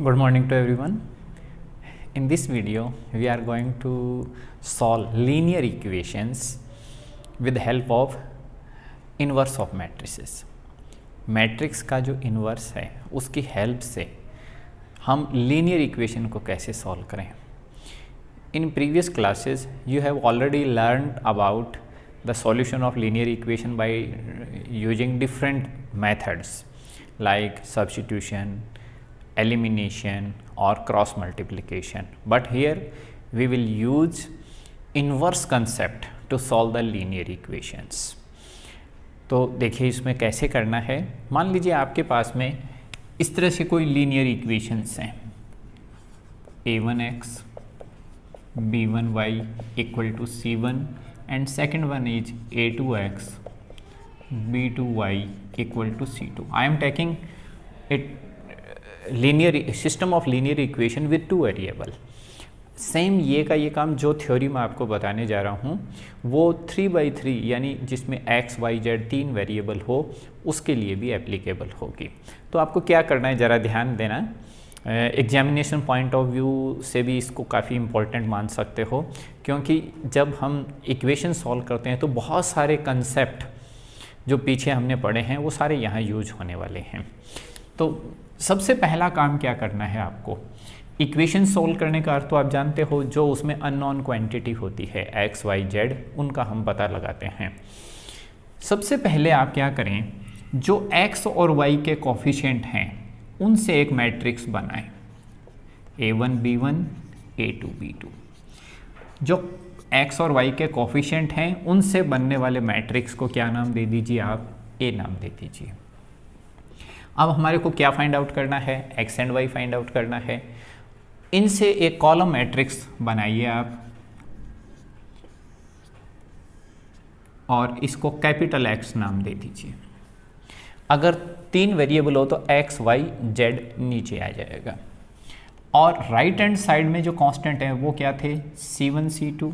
Good morning to everyone. In this video, we are going to solve linear equations with the help of inverse of matrices. Matrix का जो inverse है उसकी help से हम linear equation को कैसे solve करें. In previous classes you have already learned about the solution of linear equation by using different methods like substitution, elimination or cross multiplication, but here we will use inverse concept to solve the linear equations. तो देखिए इसमें कैसे करना है. मान लीजिए आपके पास में इस तरह से कोई लीनियर इक्वेशंस हैं, a1x b1y equal to c1 and second one is a2x b2y equal to c2. I am taking a linear system of linear equation with two variable. Same ये का ये काम जो थ्योरी मैं आपको बताने जा रहा हूँ वो 3/3 यानी जिसमें x, y, z तीन वेरिएबल हो उसके लिए भी एप्लीकेबल होगी. तो आपको क्या करना है ज़रा ध्यान देना. एग्जामिनेशन पॉइंट ऑफ व्यू से भी इसको काफ़ी इम्पोर्टेंट मान सकते हो, क्योंकि जब हम इक्वेशन सॉल्व करते हैं तो बहुत सारे कंसेप्ट जो पीछे हमने पढ़े हैं वो सारे यहाँ यूज होने वाले हैं. तो सबसे पहला काम क्या करना है आपको, इक्वेशन सोल्व करने का अर्थ तो आप जानते हो, जो उसमें अननोन क्वांटिटी होती है x, y, z उनका हम पता लगाते हैं. सबसे पहले आप क्या करें, जो x और y के कोफिशिएंट हैं उनसे एक मैट्रिक्स बनाएं, a1 b1 a2 b2. जो x और y के कोफिशिएंट हैं उनसे बनने वाले मैट्रिक्स को क्या नाम दे दीजिए आप, a नाम दे दीजिए. अब हमारे को क्या फाइंड आउट करना है, x and y find out करना है. इनसे एक कॉलम मैट्रिक्स बनाइए आप और इसको कैपिटल X नाम दे दीजिए. अगर तीन वेरिएबल हो तो x, y, z नीचे आ जाएगा. और राइट हैंड साइड में जो कांस्टेंट है वो क्या थे, c1 c2.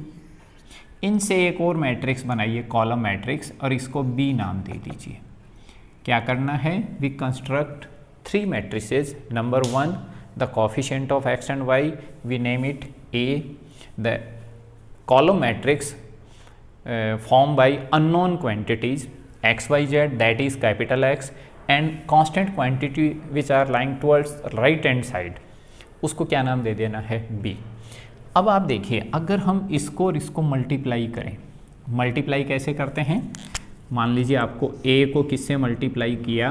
इनसे एक और मैट्रिक्स बनाइए, कॉलम मैट्रिक्स, और इसको b नाम दे दीजिए. क्या करना है, we construct three matrices. Number 1 the coefficient of x and y, we name it a. The column matrix form by unknown quantities x, y, z, that is capital X, and constant quantity which are lying towards right hand side, उसको क्या नाम दे देना है, b. अब आप देखिए, अगर हम इसको और इसको मल्टीप्लाई करें, मल्टीप्लाई कैसे करते हैं, मान लीजिए आपको a को किससे मल्टीप्लाई किया,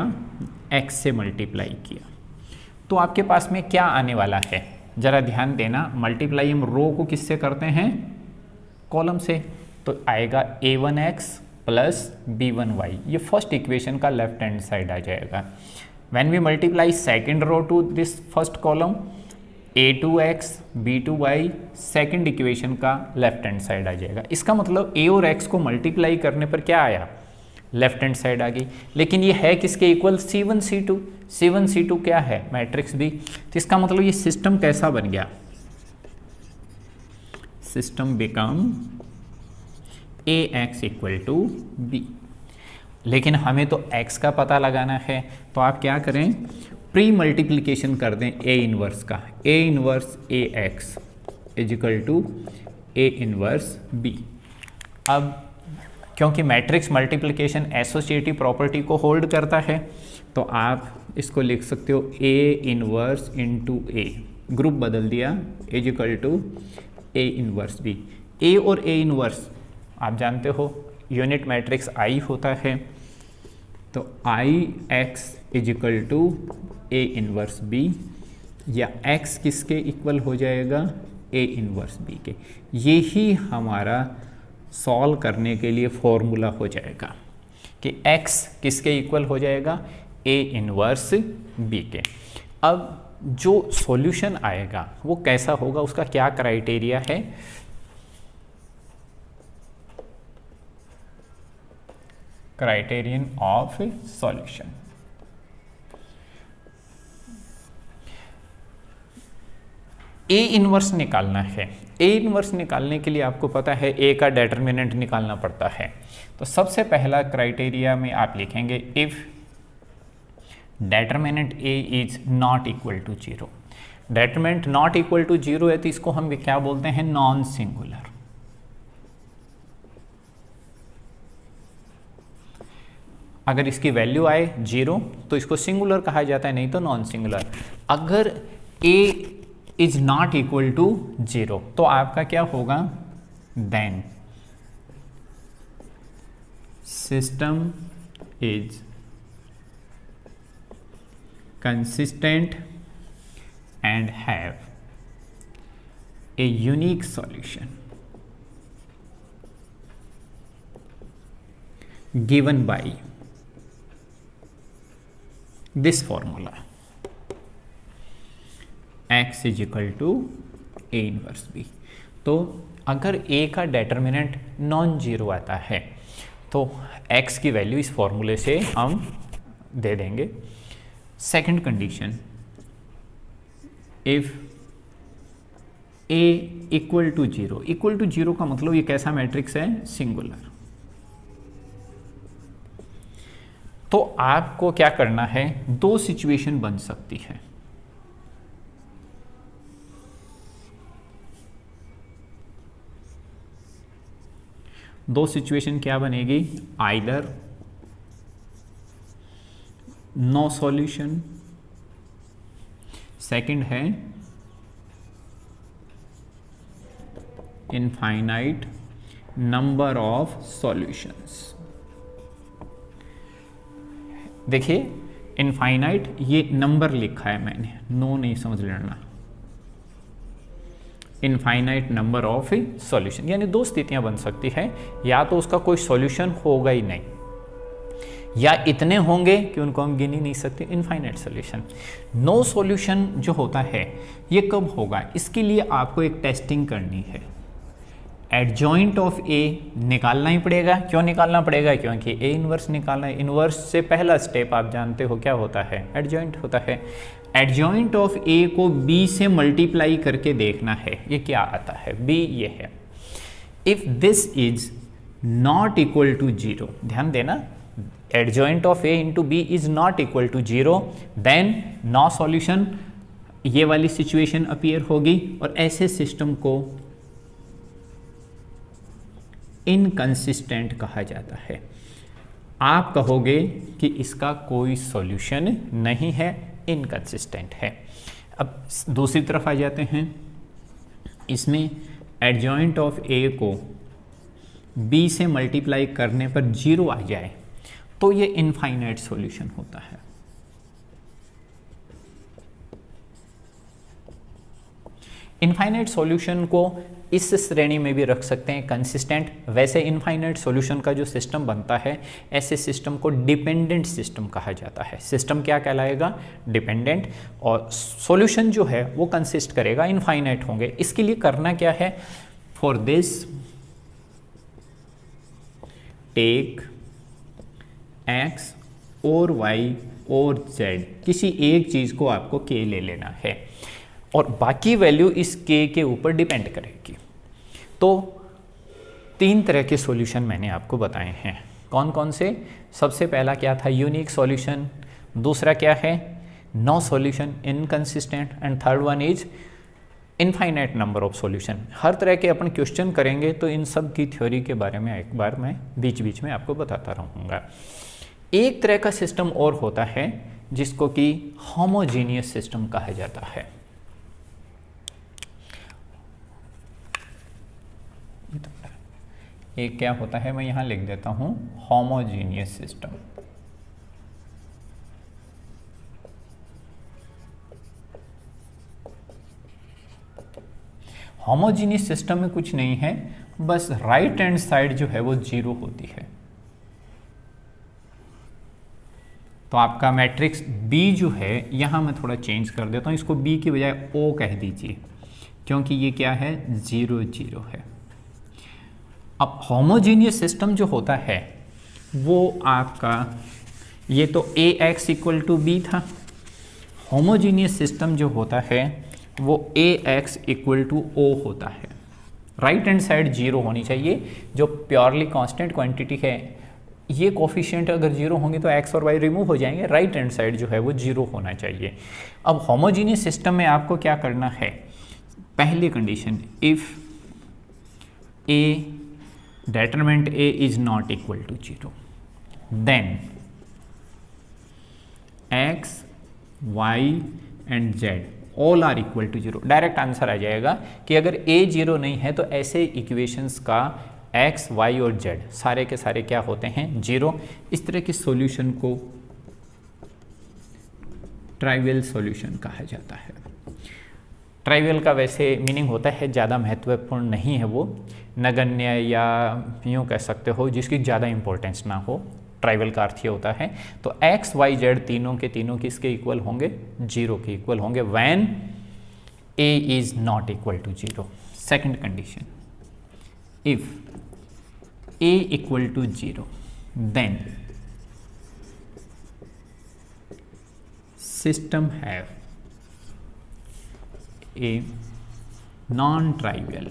x से मल्टीप्लाई किया, तो आपके पास में क्या आने वाला है, ज़रा ध्यान देना. मल्टीप्लाई हम रो को किससे करते हैं, कॉलम से, तो आएगा a1x प्लस b1y. ये फर्स्ट इक्वेशन का लेफ्ट हैंड साइड आ जाएगा. When we multiply second row to this first column, a2x b2y second equation का लेफ्ट हैंड साइड आ जाएगा. इसका मतलब a और x को मल्टीप्लाई करने पर क्या आया, लेफ्ट हैंड साइड आ गई. लेकिन ये है किसके equal, c1 c2. c1 c2 क्या है, मैट्रिक्स b. तो इसका मतलब ये सिस्टम कैसा बन गया, system become ax equal to b. लेकिन हमें तो x का पता लगाना है, तो आप क्या करें, प्री मल्टीप्लिकेशन कर दें a इनवर्स का, a inverse ax is equal to a inverse b. अब क्योंकि मैट्रिक्स मल्टीप्लिकेशन एसोसिएटिव प्रॉपर्टी को होल्ड करता है, तो आप इसको लिख सकते हो a inverse into a, group बदल दिया, is equal to a inverse b. a और a इनवर्स आप जानते हो यूनिट मैट्रिक्स I होता है, तो IX is equal to A inverse B, या X किसके इक्वल हो जाएगा, A इनवर्स B के. यही हमारा सॉल्व करने के लिए फॉर्मूला हो जाएगा कि X किसके इक्वल हो जाएगा, A इनवर्स B के. अब जो सॉल्यूशन आएगा वो कैसा होगा, उसका क्या क्राइटेरिया है, criterion of solution. A inverse निकालना है. ए इनवर्स निकालने के लिए आपको पता है ए का डेटर्मिनेंट निकालना पड़ता है. तो सबसे पहला क्राइटेरिया में आप लिखेंगे if determinant A is not equal to 0. Determinant not equal to 0 है तो इसको हम क्या बोलते हैं, नॉन सिंगुलर। अगर इसकी वैल्यू आए 0 तो इसको सिंगुलर कहा जाता है, नहीं तो नॉन सिंगुलर। अगर a is not equal to 0 तो आपका क्या होगा, then system is consistent and have a unique solution given by this formula x is equal to a inverse b। तो अगर a का डेटर्मिनेंट नॉन जीरो आता है तो x की वैल्यू इस फॉर्मूले से हम दे देंगे। Second condition, if a equal to 0, equal to 0 का मतलब ये कैसा मैट्रिक्स है, सिंगुलर। तो आपको क्या करना है, दो सिचुएशन बन सकती है। दो सिचुएशन क्या बनेगी, आइदर नो सॉल्यूशन, सेकंड है इनफाइनाइट नंबर ऑफ सॉल्यूशंस। देखिए इनफाइनाइट ये नंबर लिखा है मैंने, नो नहीं समझ लेना। इनफाइनाइट नंबर ऑफ सॉल्यूशन यानी दो स्थितियां बन सकती है, या तो उसका कोई सॉल्यूशन होगा ही नहीं, या इतने होंगे कि उनको हम गिन ही नहीं सकते, इनफाइनाइट सॉल्यूशन। नो सॉल्यूशन जो होता है ये कब होगा, इसके लिए आपको एक टेस्टिंग करनी है। एडजॉइंट ऑफ ए निकालना ही पड़ेगा। क्यों निकालना पड़ेगा, क्योंकि ए इनवर्स निकालना है। इनवर्स से पहला स्टेप आप जानते हो क्या होता है, एडजॉइंट होता है। एडजॉइंट ऑफ ए को बी से मल्टीप्लाई करके देखना है, ये क्या आता है, बी ये है। If this is not equal to 0, ध्यान देना, adjoint of A into B is not equal to 0, then no solution, ये वाली सिचुएशन अपीयर होगी। और ऐसे सिस्टम को इनकंसिस्टेंट कहा जाता है। आप कहोगे कि इसका कोई सॉल्यूशन नहीं है, इनकंसिस्टेंट है। अब दूसरी तरफ आ जाते हैं, इसमें एडजॉइंट ऑफ ए को बी से मल्टीप्लाई करने पर 0 आ जाए तो ये इनफाइनाइट सॉल्यूशन होता है। इनफाइनाइट सॉल्यूशन को इस श्रेणी में भी रख सकते हैं, कंसिस्टेंट। वैसे इनफाइनाइट सॉल्यूशन का जो सिस्टम बनता है, ऐसे सिस्टम को डिपेंडेंट सिस्टम कहा जाता है। सिस्टम क्या कहलाएगा, डिपेंडेंट, और सॉल्यूशन जो है वो कंसिस्ट करेगा, इनफाइनाइट होंगे। इसके लिए करना क्या है, फॉर दिस टेक x और y और z, किसी एक चीज को आपको k ले लेना है और बाकी वैल्यू इस k के ऊपर डिपेंड करेगी। तो तीन तरह के सॉल्यूशन मैंने आपको बताए हैं। कौन कौन से, सबसे पहला क्या था, यूनिक सॉल्यूशन। दूसरा क्या है, no solution, inconsistent. And third one is infinite number of solution. हर तरह के अपन क्वेश्चन करेंगे तो इन सब की थ्योरी के बारे में एक बार मैं बीच बीच में आपको बताता रहूँगा। एक तरह का सिस्टम और होता है जिसको कि होमोजीनियस सिस्टम कहा जाता है। एक क्या होता है, मैं यहां लिख देता हूं, होमोजीनियस सिस्टम। होमोजीनियस सिस्टम में कुछ नहीं है, बस राइट हैंड साइड जो है वो 0 होती है। तो आपका मैट्रिक्स B जो है, यहां मैं थोड़ा चेंज कर देता हूं, इसको B की बजाय O कह दीजिए, क्योंकि ये क्या है, 0 0 है। अब होमोजीनियस सिस्टम जो होता है वो आपका, ये तो AX इक्वल टू B था। होमोजीनियस सिस्टम जो होता है वो AX इक्वल टू O होता है। राइट हैंड साइड 0 होनी चाहिए, जो प्योरली कांस्टेंट क्वांटिटी है ये कोफिशिएंट अगर जीरो होंगे तो एक्स और वाई रिमूव हो जाएंगे, राइट हैंड साइड जो है वो जीरो होना चाहिए। अब होमोजीनियस सिस्टम में आपको क्या करना है, पहली condition, if A determinant A is not equal to 0, then x, y and z all are equal to 0। Direct answer आ जाएगा कि अगर A 0 नहीं है तो ऐसे इक्वेशंस का x, y और z सारे के सारे क्या होते हैं, 0। इस तरह के सॉल्यूशन को ट्राइवियल सॉल्यूशन कहा जाता है। ट्राइवियल का वैसे मीनिंग होता है ज़्यादा महत्वपूर्ण नहीं है, वो नगण्य या यूँ कह सकते हो जिसकी ज़्यादा इंपॉर्टेंस ना हो, ट्राइवियल का अर्थ ये होता है। तो एक्स वाई जेड तीनों के तीनों किसके इक्वल होंगे, जीरो के इक्वल होंगे, when A is not equal to zero. Second condition, if A equal to zero then system have a non-trivial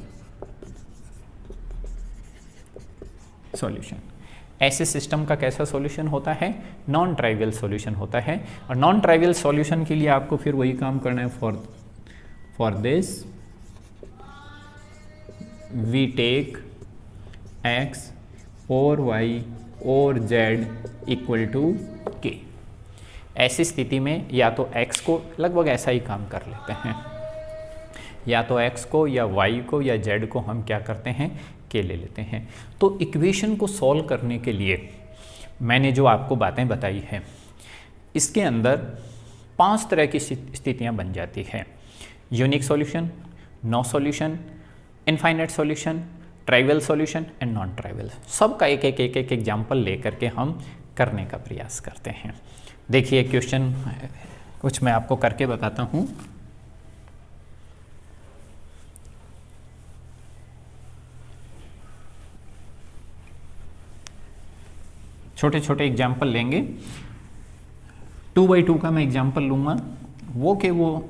solution. ऐसे सिस्टम का कैसा सॉल्यूशन होता है, नॉन ट्राइवियल सॉल्यूशन होता है। और नॉन ट्राइवियल सॉल्यूशन के लिए आपको फिर वही काम करना है, for this we take x और y और z इक्वल टू k। ऐसी स्थिति में या तो x को लगभग ऐसा ही काम कर लेते हैं, या तो x को या y को या z को हम क्या करते हैं, k ले लेते हैं। तो इक्वेशन को सॉल्व करने के लिए मैंने जो आपको बातें बताई है, इसके अंदर 5 तरह की स्थितियां बन जाती है, unique solution, no solution, infinite solution, trivial solution and non trivial. सबका एक एक एग्जाम्पल लेकर के हम करने का प्रयास करते हैं। देखिए क्वेश्चन कुछ मैं आपको करके बताता हूँ। छोटे छोटे एग्जाम्पल लेंगे, 2x2 का मैं एग्जाम्पल लूँगा, वो के वो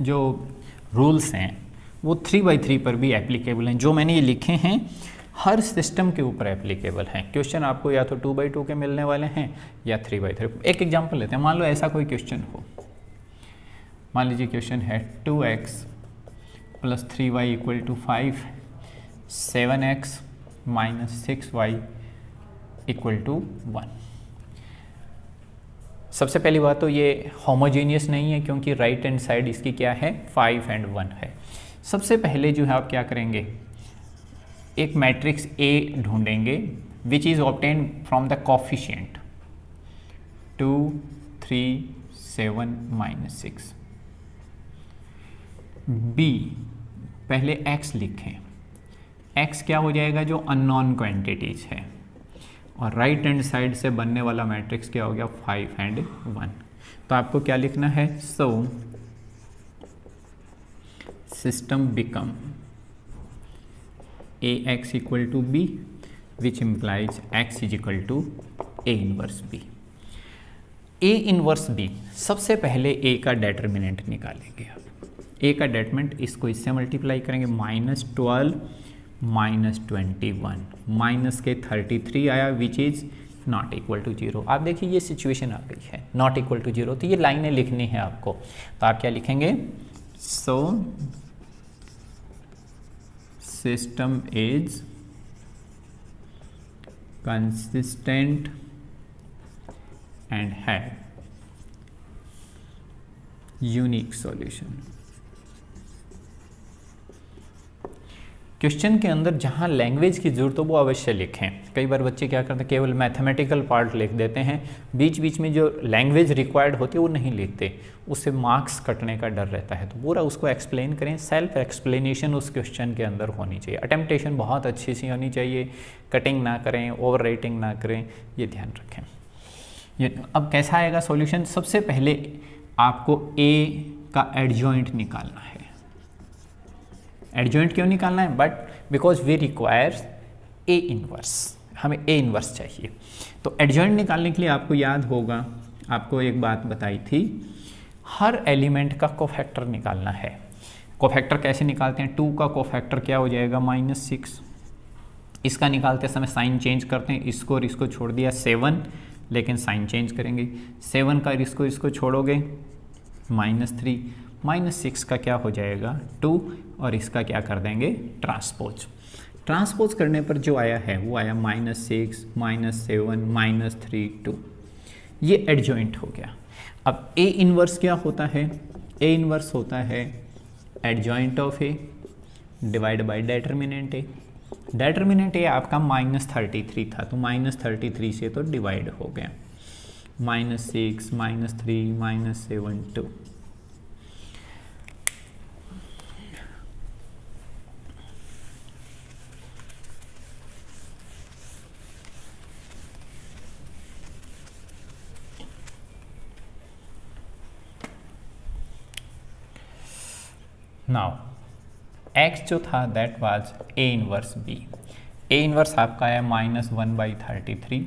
जो रूल्स हैं वो 3x3 पर भी एप्लीकेबल हैं। जो मैंने ये लिखे हैं हर सिस्टम के ऊपर एप्लीकेबल हैं। क्वेश्चन आपको या तो 2x2 के मिलने वाले हैं या 3x3। एक एग्जाम्पल लेते हैं, मान लो ऐसा कोई क्वेश्चन हो, मान लीजिए क्वेश्चन है 2x + 3y = 5, 7x - 6y = 1। सबसे पहली बात तो ये होमोजीनियस नहीं है क्योंकि राइट हैंड साइड इसकी क्या है, 5 और 1 है। सबसे पहले जो है आप क्या करेंगे, एक मैट्रिक्स A ढूंढेंगे which is obtained from the coefficient 2, 3, 7 - 6। B पहले x लिखें, x क्या हो जाएगा, जो अननोन क्वांटिटीज है, और राइट हैंड साइड से बनने वाला मैट्रिक्स क्या हो गया, 5 और 1। तो आपको क्या लिखना है, so system become ax = b which implies x = a inverse b। a inverse b, सबसे पहले a का डेटर्मिनेंट निकालेंगे। a का डेटर्मिनेंट इसको इससे मल्टीप्लाई करेंगे, -12 - 21 माइनस के 33 आया which is not equal to 0। आप देखिए ये सिचुएशन आ गई है, नॉट इक्वल टू 0, तो ये लाइनें लिखनी है आपको। तो आप क्या लिखेंगे, सो system is consistent and have unique solution. Question के अंदर जहाँ लैंग्वेज की जरूरत हो वो अवश्य लिखें। कई बार बच्चे क्या करते हैं, केवल मैथमेटिकल पार्ट लिख देते हैं, बीच बीच में जो लैंग्वेज रिक्वायर्ड होती है वो नहीं लिखते, उससे मार्क्स कटने का डर रहता है। तो पूरा उसको एक्सप्लेन करें, सेल्फ एक्सप्लेनेशन उस क्वेश्चन के अंदर होनी चाहिए, अटेम्प्टेशन बहुत अच्छी सी होनी चाहिए, कटिंग ना करें, ओवर राइटिंग ना करें, ये ध्यान रखें। ये अब कैसा आएगा सॉल्यूशन, सबसे पहले आपको ए का एडजॉइंट निकालना है। एडजॉइंट क्यों निकालना है, but because we require A inverse, हमें ए इनवर्स चाहिए। तो एडजॉइंट निकालने के लिए आपको याद होगा, आपको एक बात बताई थी, हर एलिमेंट का कोफैक्टर निकालना है। कोफैक्टर कैसे निकालते हैं, 2 का कोफैक्टर क्या हो जाएगा, -6, इसका निकालते समय साइन चेंज करते हैं, इसको और इसको छोड़ दिया 7, लेकिन साइन चेंज करेंगे 7 का इसको छोड़ोगे -3, -6 का क्या हो जाएगा 2, और इसका क्या कर देंगे ट्रांसपोज करने पर जो आया है वो आया -6, -7, -3, 2। ये एडजॉइंट हो गया। अब ए इनवर्स क्या होता है? ए इनवर्स होता है adjoint of A divide by determinant A. Determinant A आपका -33 था, तो -33 से तो डिवाइड हो गया, -6, -3, -7, 2। नाउ x जो था that was A inverse B. A inverse आपका आया -1/33,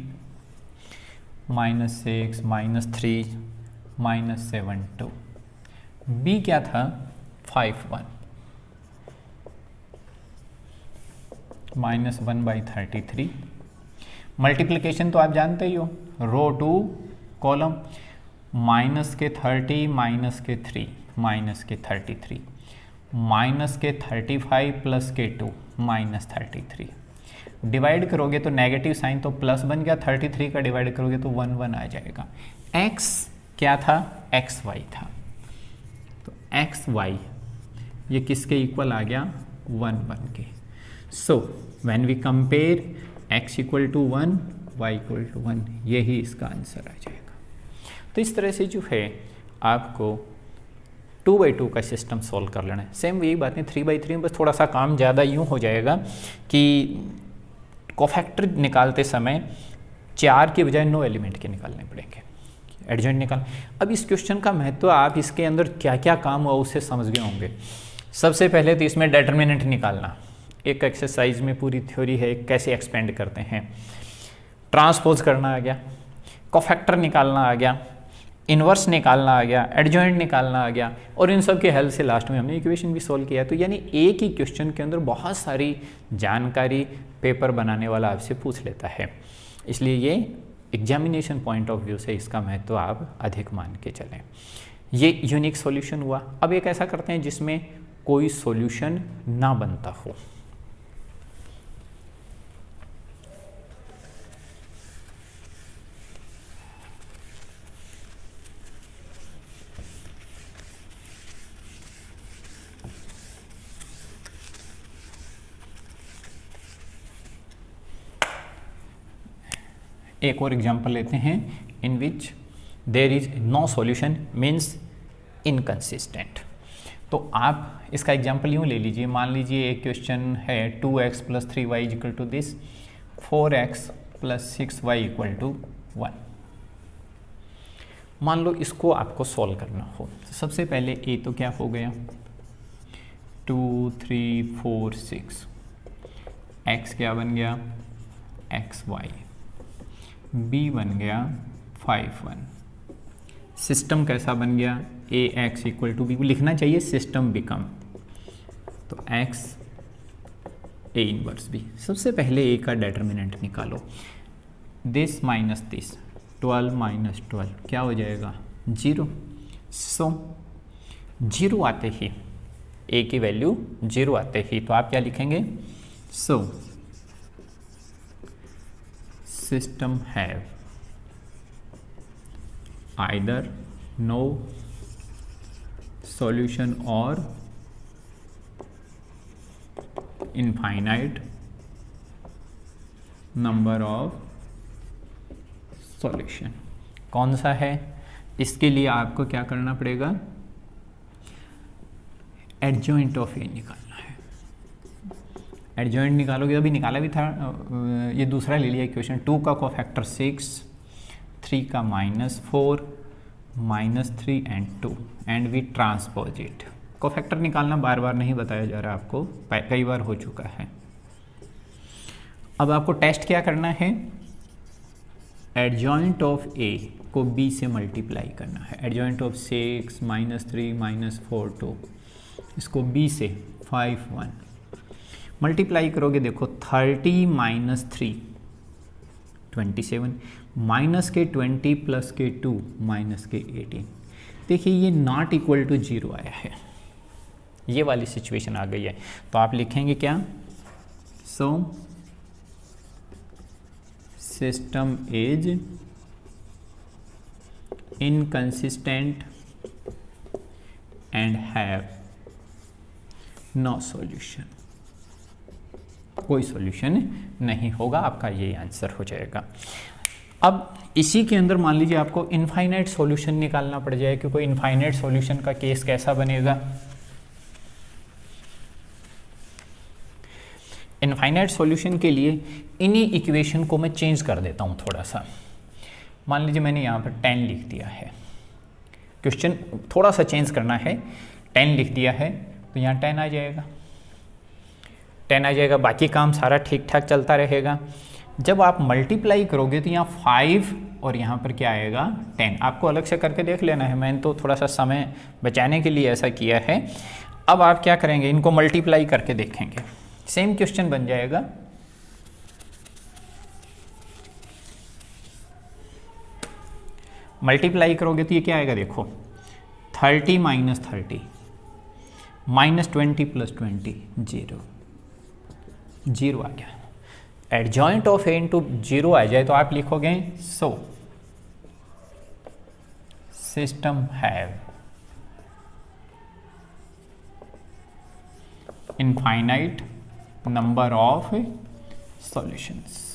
-6, -3, -7, 2। बी क्या था 5, 1, -1/33। मल्टीप्लिकेशन तो आप जानते ही हो, रो टू कॉलम, -30 -3 -33, -35 + 2 -33। डिवाइड करोगे तो नेगेटिव साइन तो प्लस बन गया, 33 का डिवाइड करोगे तो 1 1 आ जाएगा। x क्या था? xy था, तो xy ये किसके इक्वल आ गया? 1 1 के। So when we compare x = 1 y = 1, यही इसका आंसर आ जाएगा। तो इस तरह से जो है आपको 2/2 का सिस्टम सॉल्व कर लेना है। सेम यही बात है 3/3 में, बस थोड़ा सा काम ज़्यादा यूँ हो जाएगा कि कोफैक्टर निकालते समय 4 के बजाय 9 एलिमेंट के निकालने पड़ेंगे, एडजॉइंट निकाल। अब इस क्वेश्चन का महत्व आप इसके अंदर क्या क्या काम हुआ उससे समझ गए होंगे। सबसे पहले तो इसमें डेटर्मिनेंट निकालना, एक एक्सरसाइज में पूरी थ्योरी है कैसे एक्सपेंड करते हैं। ट्रांसपोज करना आ गया, कोफैक्टर निकालना आ गया, इन्वर्स निकालना आ गया, एडजॉइंट निकालना आ गया, और इन सब के हेल्प से लास्ट में हमने इक्वेशन भी सॉल्व किया। तो यानी एक ही क्वेश्चन के अंदर बहुत सारी जानकारी पेपर बनाने वाला आपसे पूछ लेता है, इसलिए ये एग्जामिनेशन पॉइंट ऑफ व्यू से इसका महत्व आप अधिक मान के चलें। ये यूनिक सॉल्यूशन हुआ। अब एक ऐसा करते हैं जिसमें कोई सॉल्यूशन ना बनता हो। एक और एग्जांपल लेते हैं in which there is no solution means inconsistent. तो आप इसका एग्जांपल यूँ ले लीजिए, मान लीजिए एक क्वेश्चन है 2x + 3y = this, 4x + 6y = 1। मान लो इसको आपको सॉल्व करना हो, तो सबसे पहले ए तो क्या हो गया 2 3 4 6, x क्या बन गया xy, b बन गया 5 1। सिस्टम कैसा बन गया ax = b, लिखना चाहिए सिस्टम बिकम, तो x a इनवर्स b। सबसे पहले a का डेटर्मिनेंट निकालो, दिस माइनस दिस, 12 - 12 क्या हो जाएगा 0। सो 0 आते ही a की वैल्यू 0 आते ही तो आप क्या लिखेंगे, सो system have either no solution or infinite number of solution। कौन सा है? इसके लिए आपको क्या करना पड़ेगा, एडजॉइंट ऑफ ए निकालना है। एडजॉइंट निकालोगे, अभी निकाला भी था, ये दूसरा ले लिया इक्वेशन। 2 का कोफैक्टर 6, 3 का -4, -3 एंड 2 एंड वी ट्रांसपोज इट। कोफैक्टर निकालना बार बार नहीं बताया जा रहा आपको, कई बार हो चुका है। अब आपको टेस्ट क्या करना है, एडजॉइंट ऑफ ए को b से मल्टीप्लाई करना है। एडजॉइंट ऑफ 6 -3 -4 2, इसको b से 5 1 मल्टीप्लाई करोगे, देखो 30 माइनस 3 27, माइनस के 20 प्लस के 2 माइनस के 18। देखिए ये नॉट इक्वल टू 0 आया है, ये वाली सिचुएशन आ गई है। तो आप लिखेंगे क्या, so system is inconsistent and have no solution, कोई सॉल्यूशन नहीं होगा, आपका ये आंसर हो जाएगा। अब इसी के अंदर मान लीजिए आपको इनफाइनाइट सॉल्यूशन निकालना पड़ जाए, क्योंकि इनफाइनाइट सॉल्यूशन का केस कैसा बनेगा, इनफाइनाइट सॉल्यूशन के लिए इन्हीं इक्वेशन को मैं चेंज कर देता हूँ थोड़ा सा। मान लीजिए मैंने यहाँ पर 10 लिख दिया है, क्वेश्चन थोड़ा सा चेंज करना है, 10 लिख दिया है तो यहाँ 10 आ जाएगा, 10 आ जाएगा, बाकी काम सारा ठीक ठाक चलता रहेगा। जब आप मल्टीप्लाई करोगे तो यहाँ 5 और यहाँ पर क्या आएगा 10, आपको अलग से करके देख लेना है, मैंने तो थोड़ा सा समय बचाने के लिए ऐसा किया है। अब आप क्या करेंगे, इनको मल्टीप्लाई करके देखेंगे, सेम क्वेश्चन बन जाएगा। मल्टीप्लाई करोगे तो ये क्या आएगा, देखो 30 माइनस 30 माइनस 20 प्लस 20 0, 0 आ गया। एडजॉइंट ऑफ ए इंटू 0 आ जाए तो आप लिखोगे so system have infinite number of solutions.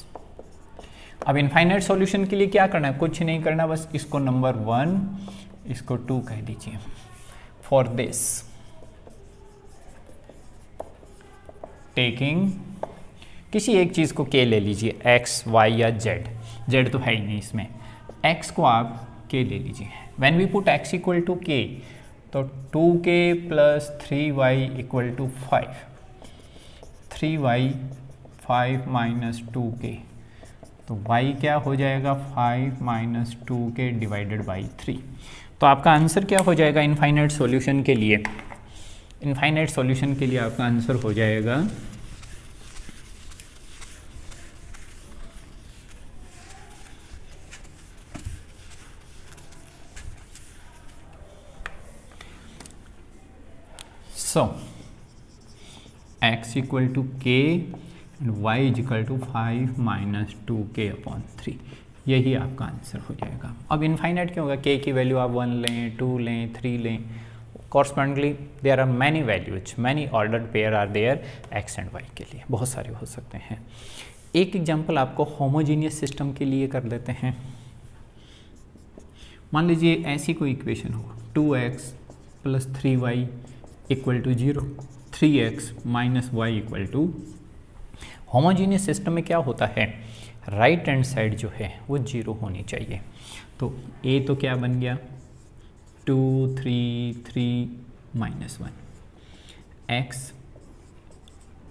अब इनफाइनाइट सॉल्यूशन के लिए क्या करना है, कुछ नहीं करना, बस इसको नंबर 1 इसको 2 कह दीजिए। फॉर दिस टेकिंग किसी एक चीज़ को k ले लीजिए, x, y या z तो है ही नहीं इसमें, x को आप k ले लीजिए। When we put x equal to k तो 2k plus 3y equal to 5, 3y 5 minus 2k, तो y क्या हो जाएगा 5 माइनस 2k डिवाइडेड बाई 3। तो आपका आंसर क्या हो जाएगा इनफाइनाइट सॉल्यूशन के लिए, इनफाइनाइट सॉल्यूशन के लिए आपका आंसर हो जाएगा so x equal to k and y equal to 5 minus 2k upon 3, यही आपका आंसर हो जाएगा। अब इनफाइनाइट क्यों होगा, k की वैल्यू आप 1 लें, 2 लें, 3 लें, correspondingly there are many values, many ordered pair are there x and y के लिए, बहुत सारे हो सकते हैं। एक एग्जांपल आपको होमोजीनियस सिस्टम के लिए कर लेते हैं। मान लीजिए ऐसी कोई इक्वेशन हो, 2x plus 3y equal to 0, 3x minus y equal to, homogeneous system में क्या होता है, राइट हैंड साइड जो है वो 0 होनी चाहिए। तो a तो क्या बन गया 2 3 3 माइनस 1,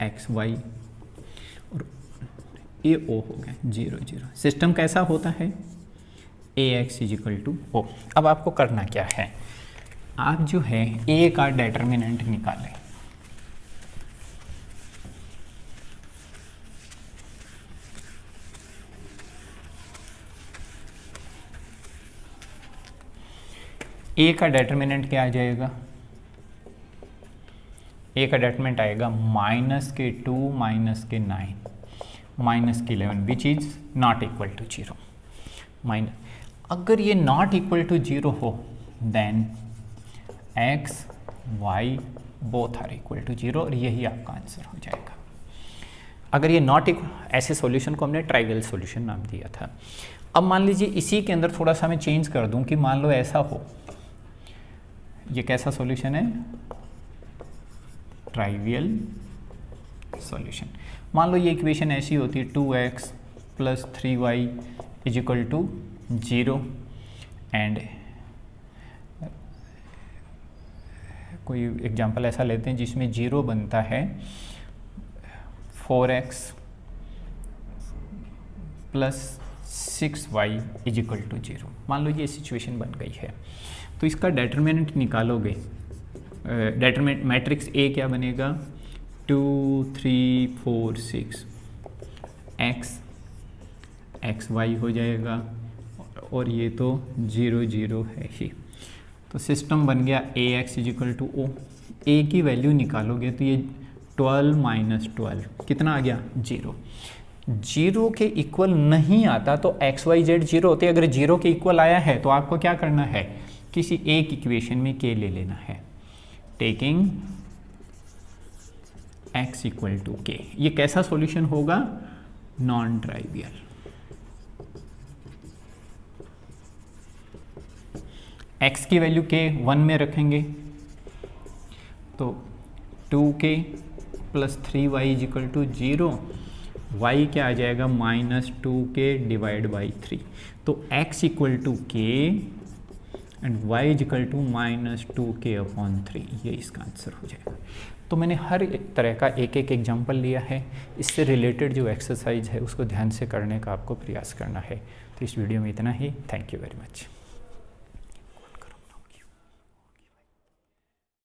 x y और a o हो गया 0 0। सिस्टम कैसा होता है, ax is equal to o। अब आपको करना क्या है, आप जो है a का डेटर्मिनेंट निकालें। a का डेटर्मिनेंट क्या आ जाएगा, a का डेटर्मिनेंट आएगा माइनस के 2 माइनस के 9 माइनस के 11 which is not equal to 0। माइनस, अगर ये नॉट इक्वल टू 0 हो then x y both are equal to 0 और यही आपका आंसर हो जाएगा। अगर ये नॉट ऐसे सॉल्यूशन को हमने ट्राइवियल सॉल्यूशन नाम दिया था। अब मान लीजिए इसी के अंदर थोड़ा सा मैं चेंज कर दूं कि मान लो ऐसा हो, ये कैसा सॉल्यूशन है, ट्राइवियल सॉल्यूशन। मान लो ये इक्वेशन ऐसी होती है 2x plus 3y is equal to 0 and कोई एग्जांपल ऐसा लेते हैं जिसमें 0 बनता है 4x plus 6y is equal to 0। मान लो ये सिचुएशन बन गई है, तो इसका डेटर्मिनेंट निकालोगे, डेटर्मिनेंट मैट्रिक्स A क्या बनेगा 2 3 4 6 एक्स वाई हो जाएगा और ये तो 0 0 है ही। तो सिस्टम बन गया ए एक्स इजिकल टू ओ। ए की वैल्यू निकालोगे तो ये 12 माइनस 12 कितना आ गया 0। 0 के इक्वल नहीं आता तो एक्स वाई जेड 0 होते। अगर 0 के इक्वल आया है तो आपको क्या करना है, किसी एक इक्वेशन में के ले लेना है, टेकिंग x इक्वल टू के। ये कैसा सॉल्यूशन होगा, नॉन ट्राइवियल। x की वैल्यू के 1 में रखेंगे तो 2k plus 3y is equal to 0, y क्या आ जाएगा -2k डिवाइड बाई 3। तो x equal to k and y is equal to -2k upon 3, ये इसका आंसर हो जाएगा। तो मैंने हर एक तरह का एक एक एग्जाम्पल लिया है। इससे रिलेटेड जो एक्सरसाइज है उसको ध्यान से करने का आपको प्रयास करना है। तो इस वीडियो में इतना ही। Thank you very much.